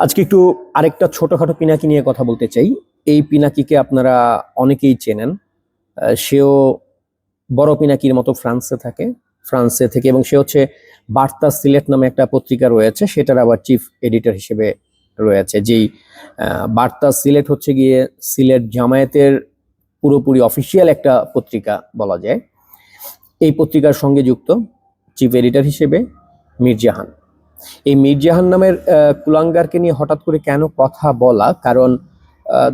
আজকে একটু আরেকটা ছোটখাটো পিনাকি নিয়ে কথা বলতে চাই। এই পিনাকিকে আপনারা অনেকেই চেনেন। সেও বড় পিনাকির মতো ফ্রান্সে থেকে, এবং সে হচ্ছে বার্তা সিলেট নামে একটা পত্রিকা রয়েছে, সেটার আবার চিফ এডিটর হিসেবে রয়েছে। যেই বার্তা সিলেট হচ্ছে গিয়ে সিলেট জামায়াতের পুরোপুরি অফিসিয়াল একটা পত্রিকা বলা যায়। এই পত্রিকার সঙ্গে যুক্ত চিফ এডিটর হিসেবে মির্জাহান। এই মির্জাহান নামের কুলাঙ্গারকে নিয়ে হঠাৎ করে কেন কথা বলা, কারণ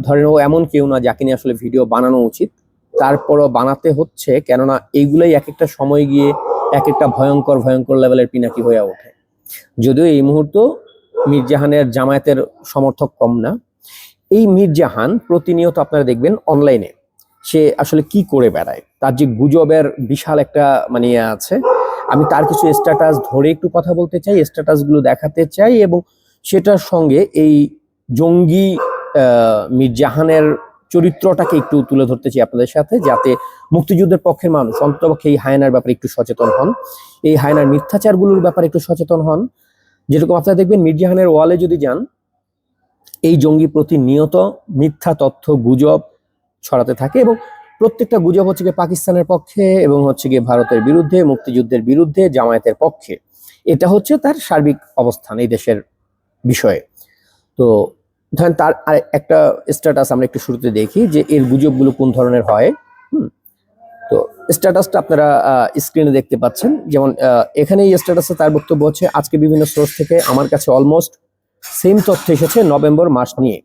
ধরেন ও এমন কেউ না যাকে নিয়ে আসলে ভিডিও বানানো উচিত, তারপরও বানাতে হচ্ছে, কেননা এইগুলাই এক একটা সময় গিয়ে এক একটা ভয়ঙ্কর ভয়ঙ্কর লেভেলের পিনাকি হয়ে ওঠে। যদিও এই মুহূর্ত মির্জাহানের জামায়াতের সমর্থক কম না। এই মির্জাহান প্রতিনিয়ত আপনারা দেখবেন অনলাইনে সে আসলে কি করে বেড়ায়, তার যে গুজবের বিশাল একটা মানে আছে। আমি তার কিছু স্ট্যাটাস ধরে একটু কথা বলতে চাই, স্ট্যাটাস গুলো দেখাতে চাই, এবং সেটার সঙ্গে এই জঙ্গি মির্জাহানের চরিত্রটাকে একটু তুলে ধরতে চাই আপনাদের সাথে, যাতে মুক্তিযুদ্ধের পক্ষের মানুষ অন্ততপক্ষে এই হায়নার ব্যাপারে একটু সচেতন হন, এই হায়নার মিথ্যাচারগুলোর ব্যাপারে একটু সচেতন হন। যেরকম আপনারা দেখবেন মির্জাহানের ওয়ালে যদি যান, এই জঙ্গি প্রতিনিয়ত মিথ্যা তথ্য গুজব ছড়াতে থাকে, এবং প্রত্যেকটা গুজব হচ্ছে গিয়ে পাকিস্তানের পক্ষে এবং হচ্ছে গিয়ে ভারতের বিরুদ্ধে, মুক্তিযুদ্ধের বিরুদ্ধে, জামায়াতের পক্ষে। এটা হচ্ছে তার সার্বিক অবস্থান এই দেশের বিষয়ে। তো ধরেন তার আর একটা স্ট্যাটাস আমরা একটু শুরুতে দেখি যে এর গুজবগুলো কোন ধরনের হয়। তো স্ট্যাটাসটা আপনারা স্ক্রিনে দেখতে পাচ্ছেন। যেমন এখানে এই স্ট্যাটাসে তার বক্তব্য হচ্ছে, আজকে বিভিন্ন সোর্স থেকে আমার কাছে অলমোস্ট সেম তথ্য এসেছে নভেম্বর মাস নিয়ে।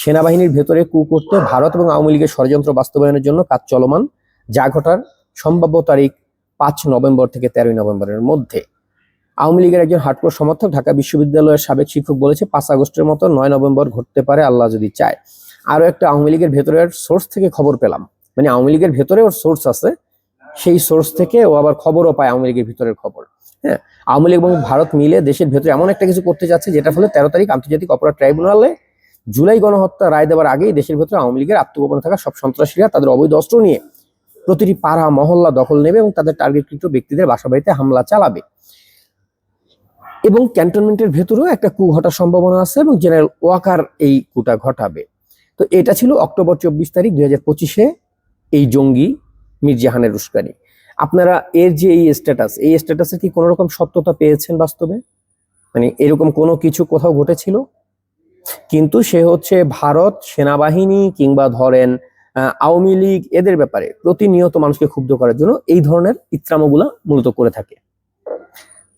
সেনাবাহিনীর ভেতরে কু করতে ভারত এবং আওয়ামী লীগের ষড়যন্ত্র বাস্তবায়নের জন্য কাজ চলমান, যা ঘটার সম্ভাব্য তারিখ 5 নভেম্বর থেকে 13 নভেম্বরের মধ্যে। আওয়ামী লীগের একজন হার্ডকোর সমর্থক ঢাকা বিশ্ববিদ্যালয়ের সাবেক শিক্ষক বলেছে 5 আগস্টের মতো 9 নভেম্বর ঘটতে পারে, আল্লাহ যদি চায়। আরো একটা আওয়ামী লীগের ভেতরের সোর্স থেকে খবর পেলাম, মানে আওয়ামী লীগের ভেতরে ওর সোর্স আছে, সেই সোর্স থেকে ও আবার খবরও পায় আওয়ামী লীগের ভিতরের খবর। হ্যাঁ, আওয়ামী লীগ এবং ভারত মিলে দেশের ভেতরে এমন একটা কিছু করতে যাচ্ছে, যেটা ফলে 13 তারিখ আন্তর্জাতিক অপরাধ ট্রাইব্যুনালে জুলাই গণহত্যা রায় দেওয়ার আগেই দেশের ভেতরে আওয়ামী লীগের আত্মগোপনে থাকা সব সন্ত্রাসীরা তাদের অবৈধ অস্ত্র নিয়ে প্রতিটি পাড়া মহল্লা দখল নেবে এবং তাদের টার্গেটকৃত ব্যক্তিদের বাসাবাড়িতে হামলা চালাবে, এবং ক্যান্টনমেন্টের ভেতরেও একটা কু ঘটার সম্ভাবনা আছে এবং জেনারেল ওয়াকার এই কুটা ঘটাবে। তো এটা ছিল অক্টোবর 24 তারিখ 2025-এ এই জঙ্গি মির্জাহানের উস্কানি। আপনারা এর যে এই স্ট্যাটাসে কি কোনো রকম সত্যতা পেয়েছেন বাস্তবে? মানে এরকম কোনো কিছু কোথাও ঘটেছিল? কিন্তু সে হচ্ছে ভারত সেনাবাহিনী কিংবা ধরেন আওয়ামী লীগ এদের ব্যাপারে প্রতিনিয়ত মানুষকে ক্ষুব্ধ করার জন্য এই ধরনের ইত্রামগুলা মূলত করে থাকে।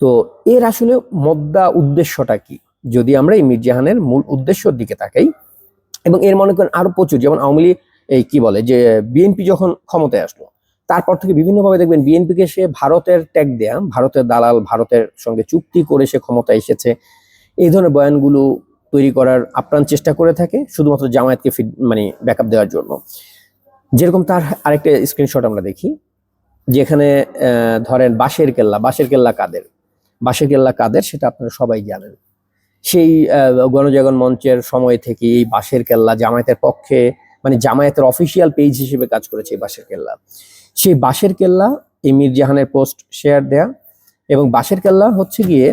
তো এর আসলে মদ্দা উদ্দেশ্যটা কি, যদি আমরা এই মির্জাহানের মূল উদ্দেশ্যের দিকে তাকাই, এবং এর মনে করেন আরো প্রচুর, যেমন আওয়ামী লীগ এই কি বলে যে বিএনপি যখন ক্ষমতায় আসলো তারপর থেকে বিভিন্নভাবে দেখবেন বিএনপিকে সে ভারতের ট্যাগ দেয়া, ভারতের দালাল, ভারতের সঙ্গে চুক্তি করে সে ক্ষমতায় এসেছে, এই ধরনের বয়ানগুলো তৈরি করার আপ্রাণ চেষ্টা করে থাকে শুধুমাত্র জামায়াতকে মানে ব্যাকআপ দেওয়ার জন্য। যেরকম তার আরেকটা স্ক্রিনশট আমরা দেখি, যেখানে ধরেন বাঁশের কেল্লা কাদের সেটা আপনারা সবাই জানেন। সেই গণজাগরণ মঞ্চের সময় থেকে এই বাঁশের কেল্লা জামায়াতের পক্ষে, মানে জামায়াতের অফিসিয়াল পেজ হিসেবে কাজ করেছে এই বাঁশের কেল্লা। সেই বাঁশের কেল্লা এই মির্জাহানের পোস্ট শেয়ার দেয়া, এবং বাঁশের কেল্লা হচ্ছে গিয়ে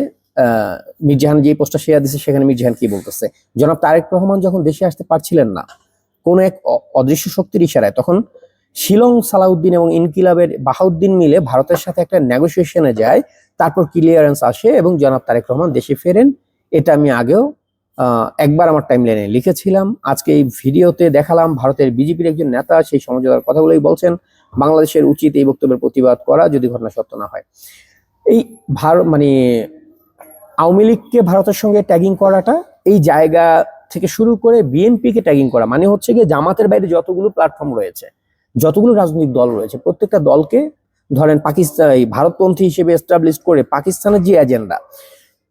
মির্জাহান যে পোস্টটা শেয়ার দিচ্ছে সেখানে মির্জাহান কি বলতেছে, জনাব তারেক রহমান যখন দেশে আসতে পারছিলেন না কোন এক অদৃশ্য শক্তির ইশারায়, তখন শিলং সালাউদ্দিন এবং ইনকিলাবের বাহাউদ্দিন মিলে ভারতের সাথে একটা নেগোসিয়েশনে যায়, তারপর ক্লিয়ারেন্স আসে এবং জনাব তারেক রহমান দেশে ফেরেন। এটা আমি আগেও একবার আমার টাইমলাইনে লিখেছিলাম, আজকে এই ভিডিওতে দেখালাম। ভারতের বিজেপির একজন নেতা সেই সমঝোতার কথাগুলোই বলছেন, বাংলাদেশের উচিত এই বক্তব্যের প্রতিবাদ করা যদি ঘটনা সত্য না হয়। এই মানে আওয়ামী লীগকে ভারতের সঙ্গে ট্যাগিং করাটা, এই জায়গা থেকে শুরু করে বিএনপিকে ট্যাগিং করা, মানে হচ্ছে গিয়ে জামাতের বাইরে যতগুলো প্ল্যাটফর্ম রয়েছে, যতগুলো রাজনৈতিক দল রয়েছে, প্রত্যেকটা দলকে ধরেন পাকিস্তান ভারতপন্থী হিসেবে এস্টাবলিশ করে পাকিস্তানের যে এজেন্ডা,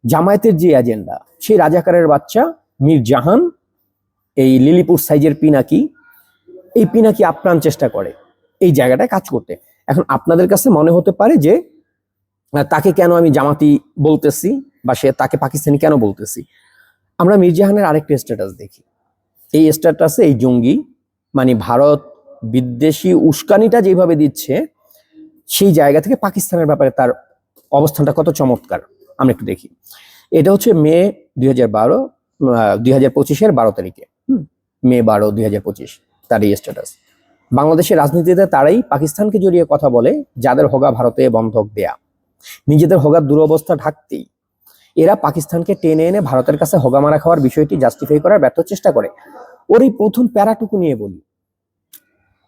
জামায়াতের যে এজেন্ডা, সেই রাজাকারের বাচ্চা মির্জাহান এই লিলিপুর সাইজের পিনাকি, এই পিনাকি আপ্রাণ চেষ্টা করে এই জায়গাটায় কাজ করতে। এখন আপনাদের কাছে মনে হতে পারে যে তাকে কেন আমি জামাতি বলতেছি বা সে তাকে পাকিস্তানি কেন বলতেছি। আমরা মির্জাহানের আরেকটা স্ট্যাটাস দেখি, এই স্ট্যাটাসে এই জঙ্গি মানে ভারত বিদ্বেষী উস্কানিটা যেভাবে দিচ্ছে, সেই জায়গা থেকে পাকিস্তানের ব্যাপারে তার অবস্থানটা কত চমৎকার আমরা একটু দেখি। এটা হচ্ছে মে 2012, 2025-এর 12 তারিখে, মে 12, 2025 তার এই স্ট্যাটাস। বাংলাদেশের রাজনীতিতে তারাই পাকিস্তানকে জড়িয়ে কথা বলে যাদের হোগা ভারতে বন্ধক দেয়া, নিজেদের হোগার দুরবস্থা ঢাকতেই এরা পাকিস্তানকে টেনে এনে ভারতের কাছে হোগা মারা খাওয়ার বিষয়টি জাস্টিফাই করার ব্যর্থ চেষ্টা করে। ওর এই প্রথম প্যারাটুকু নিয়ে বলি,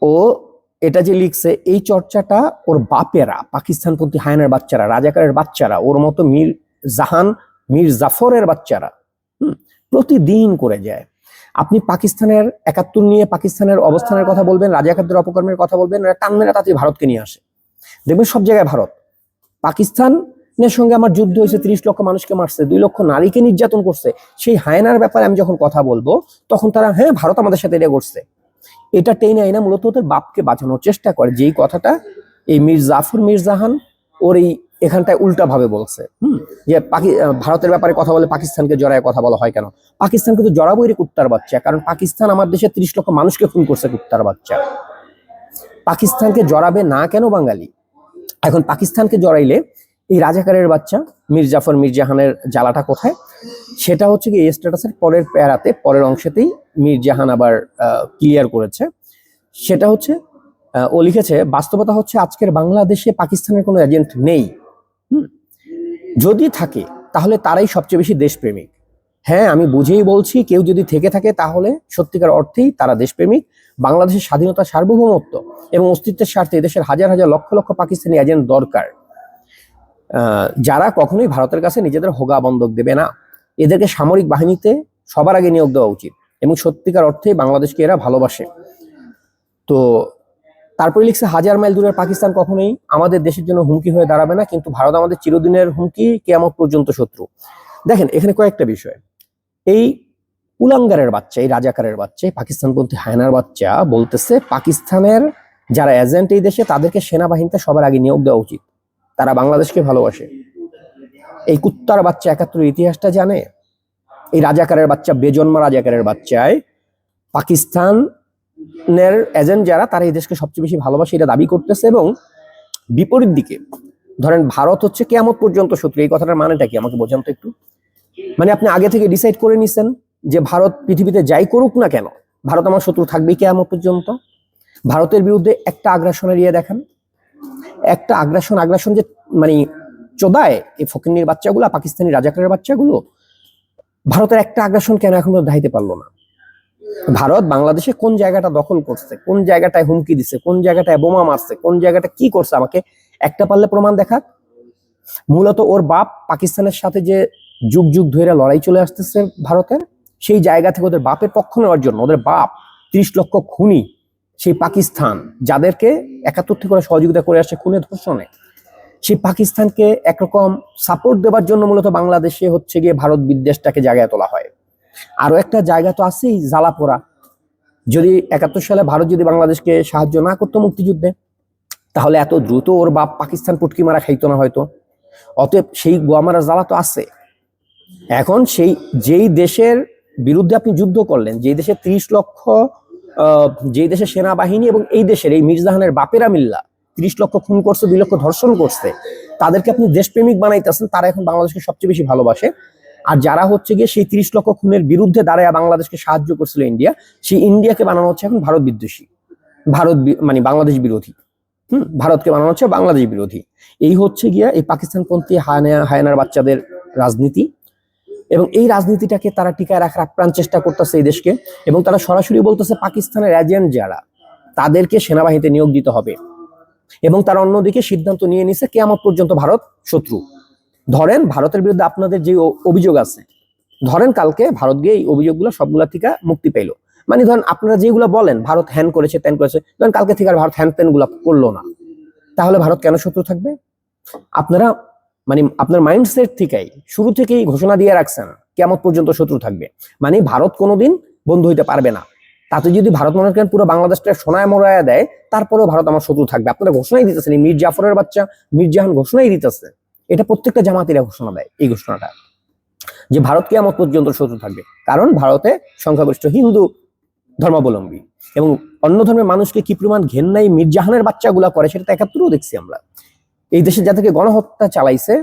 ও এটা যে লিখছে এই চর্চাটা ওর বাপেরা, পাকিস্তানপন্থী হায়নার বাচ্চারা, রাজাকারের বাচ্চারা, ওর মতো মীর জাহান, মীর জাফরের বাচ্চারা প্রতিদিন করে যায়। আপনি পাকিস্তানের 71 নিয়ে পাকিস্তানের অবস্থানের কথা বলবেন, রাজাকারদের অপকর্মের কথা বলবেন, টানমেরা তাতে ভারতকে নিয়ে আসে। দেখবেন সব জায়গায় ভারত। পাকিস্তানের সঙ্গে আমার যুদ্ধ হয়েছে, 30 লক্ষ মানুষকে মারছে, 2 লক্ষ নারীকে নির্যাতন করছে, সেই হায়নার ব্যাপারে আমি যখন কথা বলবো তখন তারা হ্যাঁ ভারত আমাদের সাথে এটা করছে। এটা টেনে আইনা মূলত ওদের বাপকে বাঁচানোর চেষ্টা করে, যেই কথাটা এই মীর জাফর, মীর জাহান ওর এই এখানটায় উল্টা ভাবে বলছে। যে ভারতের ব্যাপারে কথা বলে পাকিস্তানকে জড়ায় কথা বলা হয় কেন? পাকিস্তানকে তো জড়াবোই রে কুত্তার বাচ্চা, কারণ পাকিস্তান আমার দেশে 30 লক্ষ মানুষকে খুন করছে কুত্তার বাচ্চা। পাকিস্তানকে জড়াবে না কেন বাঙালি? এখন পাকিস্তানকে জড়াইলে এই রাজাকারের বাচ্চা মীর জাফর, মীর জাহানের জ্বালাটা কোথায়? সেটা হচ্ছে কি এই স্ট্যাটাসের পরের প্যারাতে, পরের অংশেতেই মীর জাহান আবার ক্লিয়ার করেছে। সেটা হচ্ছে ও লিখেছে, বাস্তবতা হচ্ছে আজকের বাংলাদেশে পাকিস্তানের কোনো এজেন্ট নেই। যদি থাকে তাহলে তারাই সবচেয়ে বেশি দেশপ্রেমিক। হ্যাঁ, আমি বুঝেই বলছি, কেউ যদি থেকে থাকে তাহলে সত্যিকার অর্থেই তারা দেশপ্রেমিক। বাংলাদেশের স্বাধীনতা, সার্বভৌমত্ব এবং অস্তিত্বের স্বার্থে দেশের হাজার হাজার লক্ষ লক্ষ পাকিস্তানি এজেন্ট দরকার, যারা কখনোই ভারতের কাছে নিজেদের হোগা বন্ধক দেবে না। এদেরকে সামরিক বাহিনীতে সবার আগে নিয়োগ দেওয়া উচিত এবং সত্যিকার অর্থে বাংলাদেশকে এরা ভালোবাসে। তো তারপরে লিখছে, 1000 মাইল দূরের পাকিস্তান কখনোই আমাদের দেশের জন্য হুমকি হয়ে দাঁড়াবে না, কিন্তু ভারত আমাদের চিরদিনের হুমকি, কিয়ামত পর্যন্ত শত্রু। দেখেন এখানে কয়েকটা বিষয়। এই কুলাঙ্গারের বাচ্চা, এই রাজাকারের বাচ্চা, পাকিস্তানপন্থী হায়নার বাচ্চা বলতেছে পাকিস্তানের যারা এজেন্ট এই দেশে তাদেরকে সেনাবাহিনীতে সবার আগে নিয়োগ দেওয়া উচিত, তারা বাংলাদেশকে ভালোবাসে। এই কুত্তার বাচ্চা 71 ইতিহাসটা জানে? এই রাজাকারের বাচ্চা, বেজন্মা রাজাকারের বাচ্চায় পাকিস্তানের এজেন্ট যারা, তারা এই দেশকে সবচেয়ে বেশি ভালোবাসে এটা দাবি করতেছে। এবং বিপরীত দিকে ধরেন ভারত হচ্ছে কিয়ামত পর্যন্ত শত্রু, এই কথাটার মানেটা কি আমাকে বোঝান তো একটু। মানে আপনি আগে থেকে ডিসাইড করে নিছেন যে ভারত পৃথিবীতে যাই করুক না কেন ভারত আমার শত্রু থাকবেই কিয়ামত পর্যন্ত। ভারতের বিরুদ্ধে একটা আগ্রাসন এড়িয়ে দেখেন, একটা আগ্রাসন যে মানে চোদায় এই ফকিন্নির বাচ্চাগুলো, পাকিস্তানি রাজাকারের বাচ্চাগুলো, ভারতের একটা আগ্রাসন কেন এখন দাইতে পারলো না? ভারত বাংলাদেশে কোন জায়গাটা দখল করছে, কোন জায়গাটায় হুমকি দিচ্ছে, কোন জায়গাটায় বোমা মারছে, কোন জায়গাটা কি করছে, আমাকে একটা পারলে প্রমাণ দেখাক। মূলত ওর বাপ পাকিস্তানের সাথে যে যুগ যুগ ধরে লড়াই চলে আসতেছে ভারতের, সেই জায়গা থেকে ওদের বাপের পক্ষ নেওয়ার জন্য ওদের বাপ 30 লক্ষ খুনি, সেই পাকিস্তান যাদেরকে 71 থেকে সহযোগিতা করে আসছে খুনে ধর্ষণে, সেই পাকিস্তানকে একরকম সাপোর্ট দেওয়ার জন্য মূলত বাংলাদেশে হচ্ছে গিয়ে ভারত বিদ্বেষটাকে জায়গায় তোলা হয়। আরো একটা জায়গা তো আছেই জ্বালাপোড়া। যদি 71 সালে ভারত যদি বাংলাদেশকে সাহায্য না করতো মুক্তিযুদ্ধে, তাহলে এত দ্রুত ওর বাপ পাকিস্তান পুটকি মারা খাইতো না হয়তো। অতএব সেই গোয়া মারা জ্বালা তো আছে। এখন সেই যেই দেশের বিরুদ্ধে আপনি যুদ্ধ করলেন, যেই দেশে 30 লক্ষ, যেই দেশের সেনাবাহিনী এবং এই দেশের এই মির্জাহানের বাপেরা মিল্লা 30 লক্ষ খুন করছে, 2 লক্ষ ধর্ষণ করছে, তাদেরকে আপনি দেশপ্রেমিক বানাইতেছেন, তারা এখন বাংলাদেশকে সবচেয়ে বেশি ভালোবাসে। আর যারা হচ্ছে গিয়ে সেই 30 লক্ষ খুনের বিরুদ্ধে দাঁড়ায় বাংলাদেশকে সাহায্য করছিল ইন্ডিয়া, সেই ইন্ডিয়াকে বানানো হচ্ছে এখন ভারত বিদ্বেষী, মানে বাংলাদেশ বিরোধী। ভারতকে বানানো হচ্ছে বাংলাদেশ বিরোধী। এই হচ্ছে গিয়া এই পাকিস্তানপন্থী হায়নার বাচ্চাদের রাজনীতি। এবং এই রাজনীতিটাকে তারা টিকায় রাখার আপ্রাণ চেষ্টা করতেছে এই দেশকে। এবং তারা সরাসরি বলতেছে পাকিস্তানের এজেন্ট যারা, তাদেরকে সেনাবাহিনীতে নিয়োগ দিতে হবে। এবং তারা অন্যদিকে সিদ্ধান্ত নিয়ে নিছে কিয়ামত পর্যন্ত ভারত শত্রু। ধরেন ভারতের বিরুদ্ধে আপনাদের যে অভিযোগ আছে, ধরেন কালকে ভারত গিয়ে এই অভিযোগগুলো সবগুলা থেকে মুক্তি পেল। মানে ধরেন আপনারা যেগুলো বলেন ভারত হ্যান করেছে ত্যান করেছে, ধরেন কালকে থেকে আর ভারত হ্যান ত্যান গুলা করলো না, তাহলে ভারত কেন শত্রু থাকবে? আপনারা মানে আপনার মাইন্ডসেট থেকেই শুরু থেকেই ঘোষণা দিয়ে রাখছেন কিয়ামত পর্যন্ত শত্রু থাকবে, মানে ভারত কোনোদিন বন্ধু হইতে পারবে না। তাতে যদি ভারত মনে করেন পুরো বাংলাদেশটা সোনায় মোড়ায় দেয়, তারপরেও ভারত আমার শত্রু থাকবে। আপনারা ঘোষণাই দিতেছেন, মীর জাফরের বাচ্চা মীর জাহান ঘোষণাই দিতেছে, এটা প্রত্যেকটা জামাতিরা ঘোষণা দেয় এই ঘোষণাটা, যে ভারত কিয়ামত পর্যন্ত শত্রু থাকবে। কারণ ভারতে সংখ্যাগরিষ্ঠ হিন্দু ধর্মাবলম্বী এবং অন্য ধর্মের মানুষকে কি পরিমাণ ঘেন্নাই মীর জাহানের বাচ্চাগুলা করে সেটা 71-ও দেখছি আমরা। এই দেশে যাদেরকে গণহত্যা চালাইছে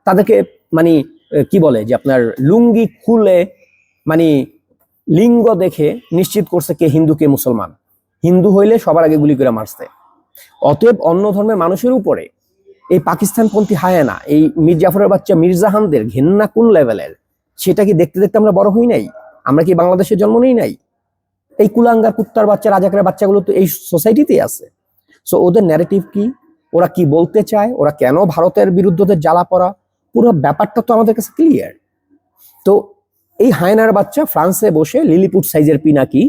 তাদেরকে মানে কি বলে যে আপনার লুঙ্গি খুলে মানে লিঙ্গ দেখে নিশ্চিত করছে কে হিন্দু কে মুসলমান। হিন্দু হইলে সবার আগে গুলি করে মারছে। অতএব অন্য ধর্মের মানুষের উপরে এই পাকিস্তানপন্থী হায়ানা, এই মীর জাফরের বাচ্চা মির্জাহানদের ঘেন্না কোন লেভেলের, সেটা কি দেখতে দেখতে আমরা বড় হই নাই? আমরা কি বাংলাদেশে জন্ম নেই নাই? এই কুলাঙ্গার কুত্তার বাচ্চা, রাজাকারের বাচ্চাগুলো তো এই সোসাইটিতেই আছে। সো ওদের ন্যারেটিভ কি, ওরা কি বলতে চায়, ওরা কেন ভারতের বিরুদ্ধে জ্বালা পড়া, পুরো ব্যাপারটা তো আমাদের কাছে ক্লিয়ার। তো এই হায়নার বাচ্চা ফ্রান্সে বসে লিলিপুট সাইজের পিনাকি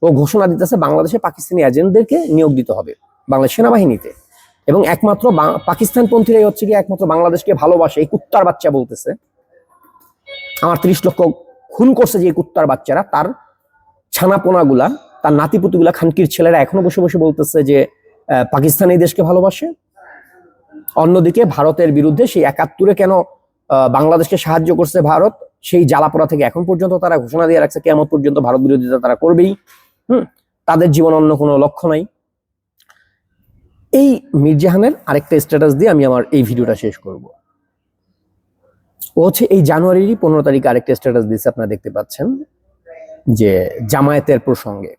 ও ঘোষণা দিতেছে বাংলাদেশে পাকিস্তানি এজেন্টদেরকে নিয়োগ দিতে হবে বাংলাদেশ সেনাবাহিনীতে, এবং একমাত্র পাকিস্তানপন্থীরাই হচ্ছে কি একমাত্র বাংলাদেশকে ভালোবাসে। এই কুত্তার বাচ্চা বলতেছে আমার 30 লক্ষ খুন করছে যে কুত্তার বাচ্চারা, তার ছানাপোনাগুলা, তার নাতিপুতিগুলা, খানকির ছেলেরা এখনো বসে বসে বলতেছে যে পাকিস্তান এই দেশকে ভালোবাসে। অন্যদিকে ভারতের বিরুদ্ধে সেই 71-এ কেন বাংলাদেশকে সাহায্য করছে ভারত, সেই জ্বালাপোড়া থেকে এখন পর্যন্ত তারা ঘোষণা দিয়ে রাখছে কিয়ামত পর্যন্ত ভারত বিরোধিতা তারা করবেই। তাদের জীবন অন্য কোনো লক্ষ্য নাই। এই মির্জাহানের আরেকটা স্ট্যাটাস দিয়ে আমি আমার এই ভিডিওটা শেষ করব। ও হচ্ছে এই জানুয়ারির 15 তারিখে আরেকটা স্ট্যাটাস দিয়েছে, আপনারা দেখতে পাচ্ছেন, যে জামায়াতের প্রসঙ্গে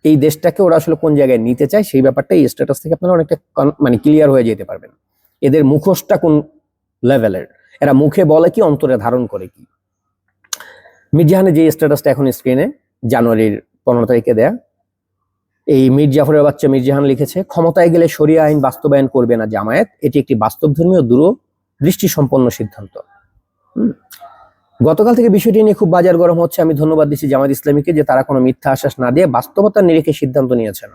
এই দেশটাকে ওরা আসলে কোন জায়গায় নিতে চায় সেই ব্যাপারটা এই স্ট্যাটাস থেকে আপনারা অনেকটা মানে ক্লিয়ার হয়ে যেতে পারবেন। এদের মুখোশটা কোন লেভেলের, এরা মুখে বলে কি অন্তরে ধারণ করে কি। মির্জাহানের যে স্ট্যাটাসটা এখন স্ক্রিনে জানুয়ারির 15 তারিখে দেয়া, এই মীর জাফরের বাচ্চা মির্জাহান লিখেছে, ক্ষমতায় গেলে শরিয়া আইন বাস্তবায়ন করবে না জামায়াত, এটি একটি বাস্তবধর্মী ও দূরদৃষ্টি সম্পন্ন সিদ্ধান্ত। গতকাল থেকে বিষয়টি নিয়ে খুব বাজার গরম হচ্ছে। আমি ধন্যবাদ দিচ্ছি জামায়াত ইসলামীকে যে তারা কোনো মিথ্যা আশ্বাস না দিয়ে বাস্তবতার নিরিখে সিদ্ধান্ত নিয়েছেন।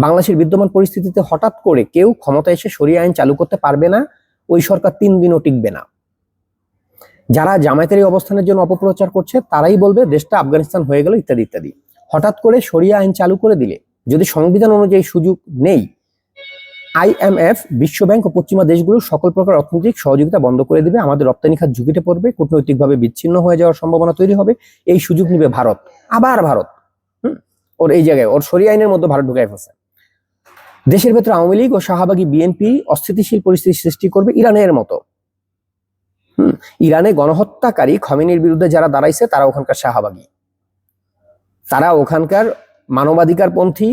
বাংলাদেশের বিদ্যমান পরিস্থিতিতে হঠাৎ করে কেউ ক্ষমতায় এসে শরিয়া আইন চালু করতে পারবে না, ওই সরকার 3 দিনও টিকবে না। যারা জামায়াতের এই অবস্থানের জন্য অপপ্রচার করছে তারাই বলবে দেশটা আফগানিস্তান হয়ে গেল ইত্যাদি ইত্যাদি। হঠাৎ করে শরিয়া আইন চালু করে দিলে যদি সংবিধান অনুযায়ী সুযোগ নেই, IMF, বিশ্বব্যাংক ও পশ্চিমা দেশগুলো সকল প্রকার অর্থনৈতিক সহযোগিতা বন্ধ করে দিবে, আমাদের রপ্তানি খাত ঝুঁকিতে পড়বে, কূটনৈতিকভাবে বিচ্ছিন্ন হয়ে যাওয়ার সম্ভাবনা তৈরি হবে। এই সুযোগ নিবে ভারত। আবার ভারত ওর এই জায়গায় ওর শরিয়া আইনের মধ্যে ভারত ঢুকায় ফেলছে। দেশের ভেতরে আওয়ামী লীগ ও শাহবাগী বিএনপি অস্থিতিশীল পরিস্থিতি সৃষ্টি করবে ইরানের মতো। ইরানে গণহত্যাকারী খমেনির বিরুদ্ধে যারা দাঁড়াইছে তারা ওখানকার শাহবাগী, তারা ওখানকার মানবাধিকার পন্থী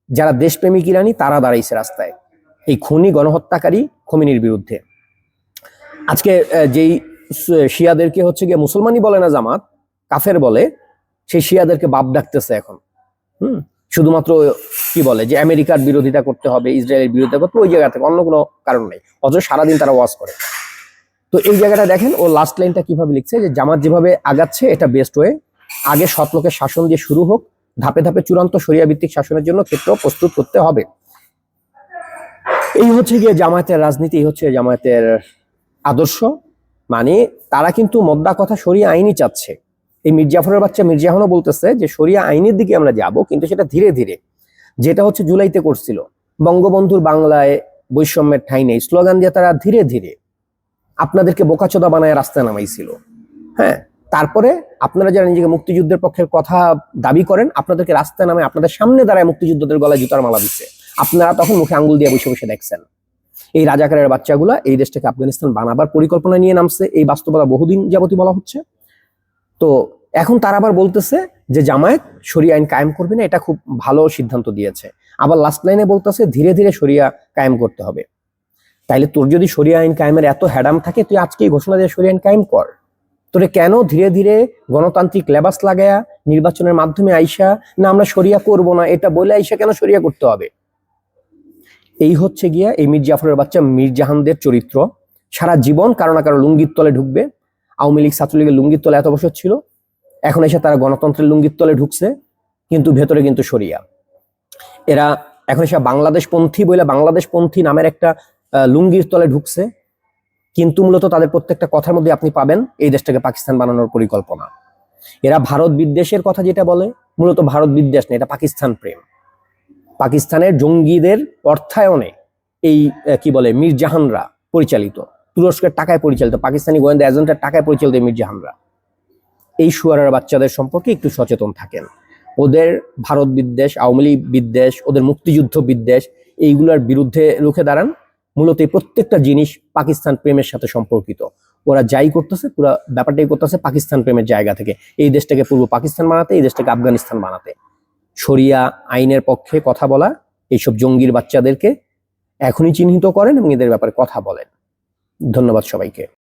যারা দেশপ্রেমিক ইরানি তারা দাঁড়াইছে রাস্তায় এই খুনি গণহত্যাকারী খমেনির বিরুদ্ধে। আজকে যেই শিয়াদেরকে হচ্ছে গিয়ে মুসলমানই বলে না জামাত, কাফের বলে, সেই শিয়াদেরকে বাপ ডাকতেছে এখন। শুধুমাত্র কি বলে যে আমেরিকার বিরোধিতা করতে হবে, ইসরায়েলের বিরোধিতা করতে, ওই জায়গা থেকে অন্য কোনো কারণ নেই, অথচ সারাদিন তারা ওয়াজ করে। তো এই জায়গাটা দেখেন ও লাস্ট লাইনটা কিভাবে লিখছে, যে জামাত যেভাবে আগাচ্ছে এটা বেস্ট ওয়ে, আগে সৎ লোকের শাসন দিয়ে শুরু হোক, ধাপে ধাপে চূড়ান্ত শরিয়া ভিত্তিক শাসনের জন্য ক্ষেত্র প্রস্তুত করতে হবে। এই হচ্ছে গিয়ে জামায়াতের রাজনীতি, এই হচ্ছে জামায়াতের আদর্শ। মানে তারা কিন্তু মোদ্দা কথা শরিয়া আইনই চাচ্ছে। এই মীর জাফরের বাচ্চা মির্জাহানও বলতেছে যে শরিয়া আইনের দিকে আমরা যাব, কিন্তু সেটা ধীরে ধীরে, যেটা হচ্ছে জুলাইতে করছিল বঙ্গবন্ধুর বাংলায় বৈষম্যের ঠাঁই নেই স্লোগান দিয়ে তারা ধীরে ধীরে আপনাদেরকে বোকাচোদা বানায় রাস্তায় নামাইছিল। হ্যাঁ, তারপরে আপনারা যারা নিজেকে মুক্তিযুদ্ধের পক্ষের কথা দাবি করেন, আপনাদেরকে রাস্তায় নামে আপনাদের সামনে দাঁড়ায় মুক্তিযুদ্ধদের গলায় জুতার মালা দিচ্ছে, আপনারা তখন মুখে আঙ্গুল দিয়ে বসে বসে দেখছেন। এই রাজাকারের বাচ্চাগুলা এই দেশটাকে আফগানিস্তান বানাবার পরিকল্পনা নিয়ে নামছে, এই বাস্তবতা বহুদিন যাবতই বলা হচ্ছে। তো এখন তারা আবার বলতেছে যে জামায়াত শরিয়া আইন কায়েম করবে না, এটা খুব ভালো সিদ্ধান্ত দিয়েছে। আবার লাস্ট লাইনে বলতেছে ধীরে ধীরে শরিয়া কায়েম করতে হবে। তাইলে তোর যদি শরিয়া আইন কায়েমের এত হ্যাডাম থাকে, তুই আজকেই ঘোষণা দিয়ে শরিয়া আইন কায়েম কর। তোরে কেন ধীরে ধীরে গণতান্ত্রিক লেবাস লাগায়া নির্বাচনের মাধ্যমে আইসা না আমরা শরিয়া করব না এটা বলে আইসা কেন শরিয়া করতে হবে? এই হচ্ছে গিয়া এই মীর জাফরের বাচ্চা মির্জাহানদের চরিত্র। সারা জীবন কারো না কারো লুঙ্গির তলে ঢুকবে। আওয়ামী লীগ ছাত্রলীগের লুঙ্গির তলে এত বছর ছিল, এখন এসে তারা গণতন্ত্রের লুঙ্গির তলে ঢুকছে, কিন্তু ভেতরে কিন্তু শরিয়া। এরা এখন এসে বাংলাদেশপন্থী বলে বাংলাদেশপন্থী নামের একটা লুঙ্গির তলে ঢুকছে, কিন্তু মূলত তাদের প্রত্যেকটা কথার মধ্যে আপনি পাবেন এই দেশটাকে পাকিস্তান বানানোর পরিকল্পনা। এরা ভারত বিদ্বেষের কথা যেটা বলে, মূলত ভারত বিদ্বেষ না, এটা পাকিস্তান প্রেম। পাকিস্তানের জঙ্গিদের অর্থায়নে এই কি বলে মির্জাহানরা পরিচালিত, তুরস্কের টাকায় পরিচালিত, পাকিস্তানি গোয়েন্দা এজেন্টের টাকায় পরিচালিত মির্জাহানরা। এই শুয়ারের বাচ্চাদের সম্পর্কে একটু সচেতন থাকেন। ওদের ভারত বিদ্বেষ, আওয়ামী লীগ বিদ্বেষ, ওদের মুক্তিযুদ্ধ বিদ্বেষ, এইগুলোর বিরুদ্ধে রুখে দাঁড়ান। মূলত এই প্রত্যেকটা জিনিস পাকিস্তান প্রেমের সাথে সম্পর্কিত। ওরা যাই করতেছে পুরো ব্যাপারটাই করতেছে পাকিস্তান প্রেমের জায়গা থেকে, এই দেশটাকে পূর্ব পাকিস্তান বানাতে, এই দেশটাকে আফগানিস্তান বানাতে। শরিয়া আইনের পক্ষে কথা বলা এইসব জঙ্গির বাচ্চাদেরকে এখনই চিহ্নিত করেন এবং এদের ব্যাপারে কথা বলেন। ধন্যবাদ সবাইকে।